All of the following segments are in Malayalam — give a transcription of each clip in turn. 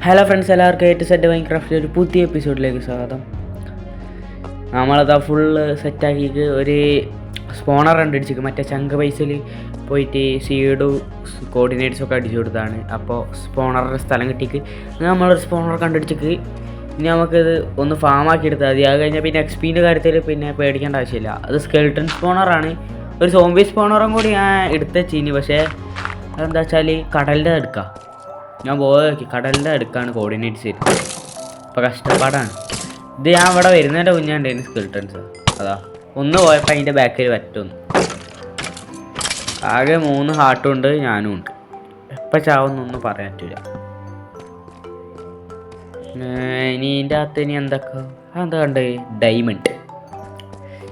ഹലോ ഫ്രണ്ട്സ്, എല്ലാവർക്കും എ ടു സെറ്റ് മൈൻക്രാഫ്റ്റിൻ്റെ ഒരു പുതിയ എപ്പിസോഡിലേക്ക് സ്വാഗതം. നമ്മളതാ ഫുള്ള് സെറ്റാക്കിയിട്ട് ഒരു സ്പോണർ കണ്ടുപിടിച്ചിട്ട് മറ്റേ ചങ്ക് പൈസയിൽ പോയിട്ട് സീഡും കോർഡിനേറ്റ്സൊക്കെ അടിച്ചു കൊടുത്താണ്. അപ്പോൾ സ്പോണറിൻ്റെ സ്ഥലം കിട്ടിയിട്ട് നമ്മളൊരു സ്പോണർ കണ്ടുപിടിച്ചിട്ട് ഇനി നമുക്കിത് ഒന്ന് ഫാമാക്കി എടുത്താൽ മതി. അത് കഴിഞ്ഞാൽ പിന്നെ എക്സ്പീൻ്റെ കാര്യത്തിൽ പിന്നെ പേടിക്കേണ്ട ആവശ്യമില്ല. അത് സ്കെൽട്ടൺ സ്പോണറാണ്. ഒരു സോംബി സ്പോണറും കൂടി ഞാൻ എടുത്തീനി, പക്ഷേ അതെന്താ വെച്ചാൽ കടലിൻ്റെ എടുക്കാം. ഞാൻ പോയി കടലിൻ്റെ അടുക്കാണ് കോർഡിനേറ്റ്സ് വരുന്നത്. അപ്പോൾ കഷ്ടപ്പാടാണ് ഇത്. ഞാൻ ഇവിടെ വരുന്നതിൻ്റെ മുന്നേ ഉണ്ടായിരുന്നു സ്കെൽട്ടൺസ്. അതാ ഒന്ന് പോയപ്പോൾ അതിൻ്റെ ബാക്കിൽ പറ്റുന്നു. ആകെ 3 ഹാർട്ടും ഉണ്ട്, ഞാനും ഉണ്ട്. എപ്പോൾ ചാവുന്നൊന്നും പറയാൻ പറ്റില്ല. ഇനി ഇതിൻ്റെ അകത്ത് ഇനി എന്താ കണ്ട് ഡയമണ്ട്.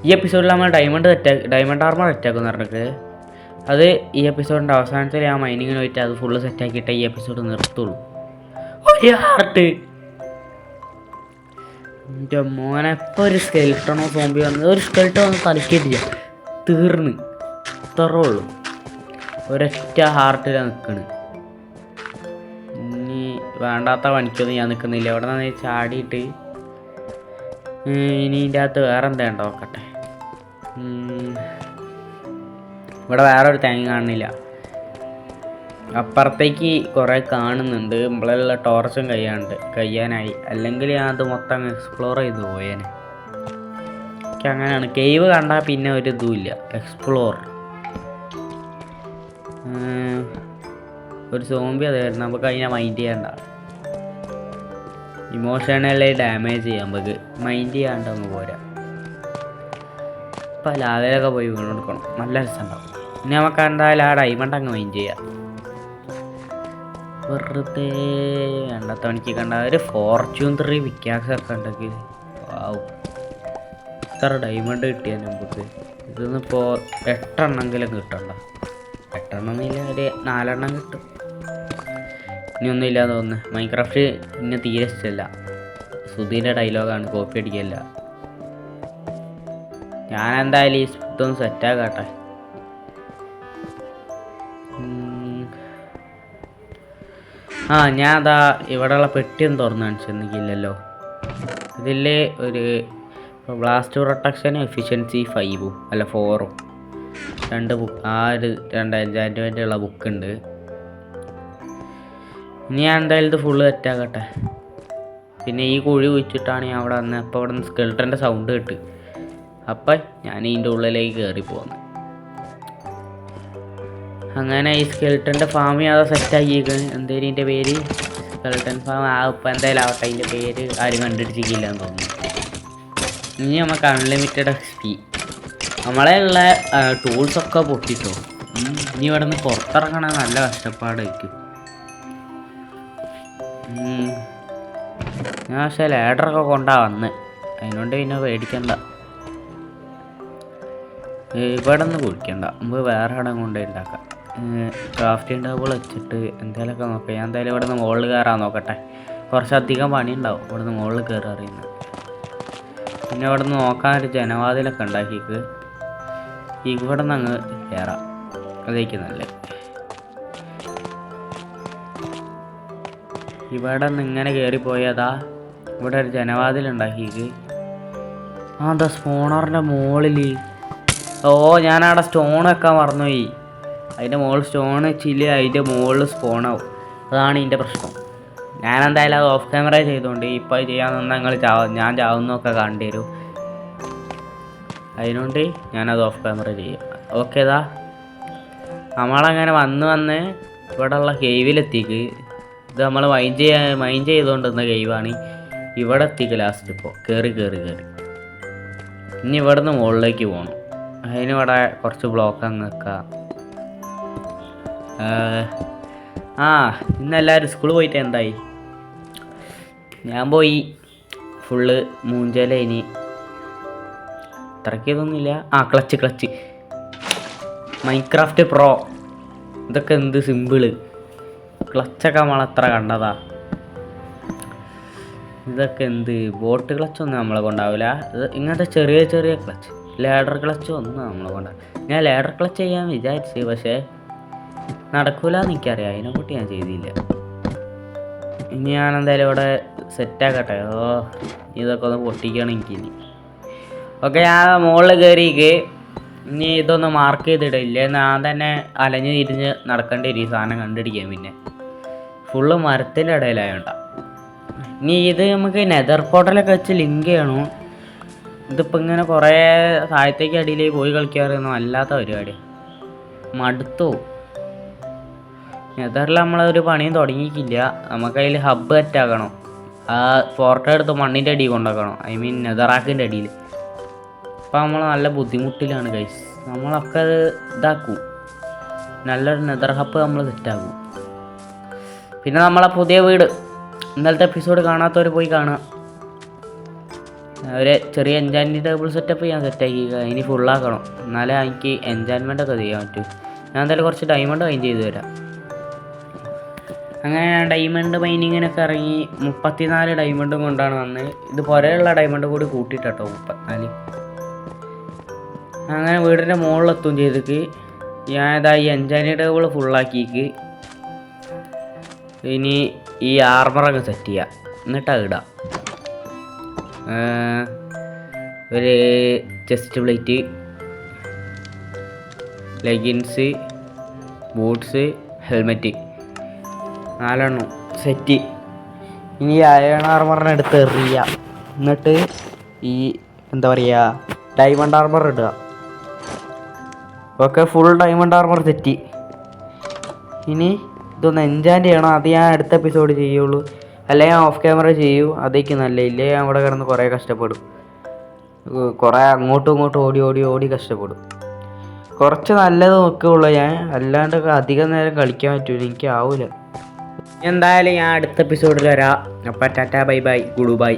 ഈ എപ്പിസോഡിൽ നമ്മൾ ഡയമണ്ട് ആർമർ അറ്റാക്കുമെന്ന് പറഞ്ഞിട്ട് അത് ഈ എപ്പിസോഡിൻ്റെ അവസാനത്തിൽ ആ മൈനിങ്ങിന് പോയിട്ട് അത് ഫുള്ള് സെറ്റാക്കിയിട്ട് ഈ എപ്പിസോഡ് നിർത്തുള്ളൂ. ഒരു ഹാർട്ട് എൻ്റെ മോനെ. ഇപ്പോൾ ഒരു സ്കെൽട്ടണോ സോംബി വന്നത്, ഒരു സ്കെൽട്ടൺ വന്ന് തലക്കിയിട്ടില്ല, തീർന്ന് ഇത്രേ ഉള്ളൂ. ഒരൊറ്റ ഹാർട്ടിലാണ് നിൽക്കണ്. ഇനി വേണ്ടാത്ത പണിക്കൊന്നും ഞാൻ നിൽക്കുന്നില്ല. ഇവിടെ നിന്ന് ചാടിയിട്ട് ഇനി ഇതിൻ്റെ അകത്ത് വേറെ എന്താ നോക്കട്ടെ. ഇവിടെ വേറൊരു തേങ്ങ കാണുന്നില്ല. അപ്പുറത്തേക്ക് കുറേ കാണുന്നുണ്ട്. നമ്മളുള്ള ടോർച്ചും കഴിയാനായി. അല്ലെങ്കിൽ ഞാൻ അത് മൊത്തം എക്സ്പ്ലോർ ചെയ്ത് പോയേനെ. എനിക്ക് അങ്ങനെയാണ്. കേവ് കണ്ടാൽ പിന്നെ ഒരു ഇതുമില്ല. എക്സ്പ്ലോർ ഒരു സോംബി അതായിരുന്നു. നമുക്ക് അതിനെ മൈൻഡ് ചെയ്യണ്ട. ഇമോഷണലി ഡാമേജ് ചെയ്യാൻ നമുക്ക് മൈൻഡ് ചെയ്യാണ്ട് അങ്ങ് പോരാ. ഇപ്പം ലാവയിലൊക്കെ പോയി വീണ് കൊടുക്കണം, നല്ല രസമുണ്ടാവും. ഇനി നമുക്ക് എന്തായാലും ആ ഡയമണ്ട് അങ്ങ് മൈൻഡ് ചെയ്യാം. വെറുതെ വേണ്ടാത്ത പണിക്ക് കണ്ട ഒരു ഫോർച്യൂൺ 3 വിക്കാസൊക്കെ ഉണ്ടെങ്കിൽ ഇത്ര ഡയമണ്ട് കിട്ടിയാൽ നമുക്ക് ഇതൊന്നിപ്പോൾ 8 എണ്ണമെങ്കിലും കിട്ടണ്ട. 8 എണ്ണമെന്നില്ല, ഒരു 4 എണ്ണം കിട്ടും. ഇനി ഒന്നും ഇല്ലാന്ന് തോന്നുന്നു. മൈൻക്രാഫ്റ്റ് ഇന്നെ തീരെ ഇഷ്ടമല്ല. സുധീൻ്റെ ഡയലോഗാണ്, കോപ്പി അടിക്കല്ല. ഞാൻ എന്തായാലും ഇതൊന്ന് സെറ്റാക്കട്ടെ. ഞാൻ അതാ ഇവിടെയുള്ള പെട്ടിയൊന്നും തുറന്നു കാണിച്ചെന്നില്ലല്ലോ. ഇതിൽ ഒരു ബ്ലാസ്റ്റ് പ്രൊട്ടക്ഷനും എഫിഷ്യൻസി 5ഉം അല്ല 4ഉം 2 ബുക്ക്, ആ ഒരു 2 എൻചാൻറ്റ്മെൻ്റ് ഉള്ള ബുക്കുണ്ട്. ഇനി ഞാൻ എന്തായാലും ഇത് ഫുള്ള് സെറ്റാക്കട്ടെ. പിന്നെ ഈ കുഴി കുഴിച്ചിട്ടാണ് ഞാൻ അവിടെ വന്നത്. അപ്പോൾ അവിടെ നിന്ന് സ്കെൽട്ടൻ്റെ സൗണ്ട് കേട്ട് അപ്പം ഞാൻ ഇതിൻ്റെ ഉള്ളിലേക്ക് കയറി പോകുന്നു. അങ്ങനെ ഈ സ്കെൽട്ടൻ്റെ ഫാം അത് സെറ്റാക്കിയിരിക്കുന്നു. എന്തേലും ഇതിൻ്റെ പേര് സ്കെൽട്ടൺ ഫാം. ഇപ്പം എന്തായാലും ആവട്ടെ. അതിൻ്റെ പേര് ആരും കണ്ടുപിടിച്ചിട്ടില്ല എന്ന് തോന്നുന്നു. ഇനി നമുക്ക് അൺലിമിറ്റഡ് XP. നമ്മളെ ഉള്ള ടൂൾസൊക്കെ പൊട്ടിട്ടോ. ഇനി ഇവിടെ നിന്ന് പുറത്തിറങ്ങണ നല്ല കഷ്ടപ്പാടായിരിക്കും. ഞാൻ പക്ഷേ ലാഡറൊക്കെ കൊണ്ടാ വന്ന്, അതിനോണ്ട് പിന്നെ പേടിക്കണ്ട. ഇവിടെ നിന്ന് കുടിക്കണ്ട, നമുക്ക് വേറെ ഇടം കൊണ്ടേ ഉണ്ടാക്കാം. ക്രാഫ്റ്റിംഗ് ടേബിൾ വെച്ചിട്ട് എന്തെങ്കിലുമൊക്കെ നോക്കാം. ഞാൻ എന്തായാലും ഇവിടെ നിന്ന് മുകളിൽ കയറാൻ നോക്കട്ടെ. കുറച്ചധികം പണി ഉണ്ടാവും ഇവിടെ നിന്ന് മുകളിൽ കയറി അറിയുന്നത്. പിന്നെ ഇവിടെ നിന്ന് നോക്കാൻ ഒരു ജനവാതിലൊക്കെ ഉണ്ടാക്കിക്ക് ഇവിടെ നിന്ന് അങ്ങ് കയറാം. അതേക്കുന്നല്ലേ. ഇവിടെ നിന്ന് ഇങ്ങനെ കയറിപ്പോയതാ. ഇവിടെ ഒരു ജനവാതിലുണ്ടാക്കിക്ക്. അതാ സ്പോണറിൻ്റെ മുകളിൽ. ഞാനവിടെ സ്റ്റോൺ വെക്കാൻ മറന്നുപോയി. അതിൻ്റെ മുകളിൽ സ്റ്റോൺ വെച്ചില്ല, അതിൻ്റെ മുകളിൽ സ്പോണാവും. അതാണ് ഇതിൻ്റെ പ്രശ്നം. ഞാനെന്തായാലും അത് ഓഫ് ക്യാമറ ചെയ്തുകൊണ്ട് ഇപ്പോൾ ചെയ്യാൻ നിന്നാൽ ഞാൻ ചാവുന്നൊക്കെ കാണേണ്ടി വരും. അതിനുകൊണ്ട് ഞാനത് ഓഫ് ക്യാമറ ചെയ്യും. ഓക്കെ. നമ്മളങ്ങനെ വന്ന് ഇവിടെയുള്ള കേവിലെത്തിക്ക്. ഇത് നമ്മൾ മൈൻഡ് ചെയ്തുകൊണ്ടിരുന്ന കേവാണ്. ഇവിടെ എത്തിക്ക് ലാസ്റ്റ്. ഇപ്പോൾ കയറി ഇനി ഇവിടെ നിന്ന് മുകളിലേക്ക് പോകണം. അതിനിവിടെ കുറച്ച് ബ്ലോക്ക് അങ്ങ് വെക്കാം. ഇന്നെല്ലാവരും സ്കൂളിൽ പോയിട്ട് എന്തായി? ഞാൻ പോയി ഫുള്ള് മൂഞ്ചല. ഇനി ഇത്രയ്ക്ക് ഇതൊന്നുമില്ല. Clutch Minecraft pro. ഇതൊക്കെ എന്ത് സിമ്പിള്. ക്ലച്ചൊക്കെ നമ്മളെത്ര കണ്ടതാ. ഇതൊക്കെ എന്ത് ബോട്ട് ക്ലച്ചൊന്നും നമ്മളെ കൊണ്ടാവില്ല. ഇങ്ങനത്തെ ചെറിയ ക്ലച്ച്, ലാഡർ ക്ലച്ച് ഒന്നും നമ്മളെ കൊണ്ടാവില്ല. ഞാൻ ലാഡർ ക്ലച്ച് ചെയ്യാൻ വിചാരിച്ചു, പക്ഷേ നടക്കൂലെന്ന് എനിക്കറിയാം. അതിനെക്കുറിച്ച് ഞാൻ ചെയ്തില്ല. ഇനി ഞാൻ എന്തായാലും ഇവിടെ സെറ്റാക്കട്ടെ. ഇതൊക്കെ ഒന്ന് പൊട്ടിക്കണം എനിക്കിനി. ഓക്കെ, ഞാൻ മുകളിൽ കയറിക്ക് ഇനി ഇതൊന്ന് മാർക്ക് ചെയ്തിടില്ല. ഞാൻ തന്നെ അലഞ്ഞ് തിരിഞ്ഞ് നടക്കേണ്ടി വരും ഈ സാധനം കണ്ടുപിടിക്കാൻ. പിന്നെ ഫുള്ള് മരത്തിൻ്റെ ഇടയിലായോണ്ട. ഇനി ഇത് നമുക്ക് നെതർ പോർട്ടലൊക്കെ വെച്ച് ലിങ്ക് ചെയ്യണു. ഇതിപ്പോൾ ഇങ്ങനെ കുറേ താഴത്തേക്ക് അടിയിൽ പോയി കളിക്കാറൊന്നും അല്ലാത്ത പരിപാടിയാണ്. മടുത്തു. നെതറിൽ നമ്മളൊരു പണിയും തുടങ്ങിയിട്ടില്ല. നമുക്കതിൽ ഹബ്ബ് സെറ്റാക്കണം. ആ പോർട്ടൽ എടുത്ത് മണ്ണിൻ്റെ അടിയിൽ കൊണ്ടുവക്കണം. ഐ മീൻ നെതറാക്കിൻ്റെ അടിയിൽ. അപ്പോൾ നമ്മൾ നല്ല ബുദ്ധിമുട്ടിലാണ് ഗൈസ്. നമ്മളൊക്കെ അത് ഇതാക്കും. നല്ലൊരു നെതർ ഹബ്ബ് നമ്മൾ സെറ്റാക്കും. പിന്നെ നമ്മളെ പുതിയ വീട് ഇന്നലത്തെ എപ്പിസോഡ് കാണാത്തവർ പോയി കാണുക. ഒരു ചെറിയ എൻജാൻമെൻറ്റ് ടേബിൾ സെറ്റപ്പ് ഞാൻ സെറ്റാക്കി. ഇനി ഫുള്ളാക്കണം, എന്നാലേ എനിക്ക് എൻജാൻമെൻറ്റൊക്കെ ചെയ്യാൻ പറ്റും. ഞാൻ എന്തായാലും കുറച്ച് ഡയമണ്ട് മൈൻ ചെയ്ത് തരാം. അങ്ങനെ ഞാൻ ഡയമണ്ട് മൈനിങ്ങിനൊക്കെ ഇറങ്ങി 34 ഡയമണ്ടും കൊണ്ടാണ് വന്നത്. ഇത് പുറയുള്ള ഡയമണ്ട് കൂടി കൂട്ടിയിട്ടോ 34. അങ്ങനെ വീടിൻ്റെ മുകളിലെത്തും ചെയ്തിട്ട് ഞാൻ ഇതാ ഈ എൻജാൻമെൻറ്റ് ടേബിൾ ഫുള്ളാക്കിക്ക്. ഇനി ഈ ആർമറൊക്കെ സെറ്റ് ചെയ്യാം, എന്നിട്ടാണ് ഇടാം. ഒരു chest plate, leggings, boots, helmet, 4 set. ഇനി അയൺ ആർമറിനെ എടുത്ത് എറിയുക. എന്നിട്ട് ഈ എന്താ പറയുക ഡയമണ്ട് ആർമർ ഇടുക. Okay, full diamond armour set. ഇനി ഇതൊന്ന് എൻജാൻറ്റ് ചെയ്യണം. അത് ഞാൻ അടുത്ത എപ്പിസോഡ് ചെയ്യുള്ളൂ, അല്ലെങ്കിൽ ഞാൻ ഓഫ് ക്യാമറ ചെയ്യൂ. അതേക്ക് നല്ല. ഇല്ലേ ഞാൻ അവിടെ കിടന്ന് കുറേ കഷ്ടപ്പെടും. കുറേ അങ്ങോട്ടും ഇങ്ങോട്ടും ഓടി കഷ്ടപ്പെടും. കുറച്ച് നല്ലത് നോക്കുകയുള്ളൂ ഞാൻ, അല്ലാണ്ട് അധികം നേരം കളിക്കാൻ പറ്റൂല, എനിക്ക് ആവില്ല. എന്തായാലും ഞാൻ അടുത്ത എപ്പിസോഡിൽ വരാം. അപ്പം Tata, bye bye, good bye.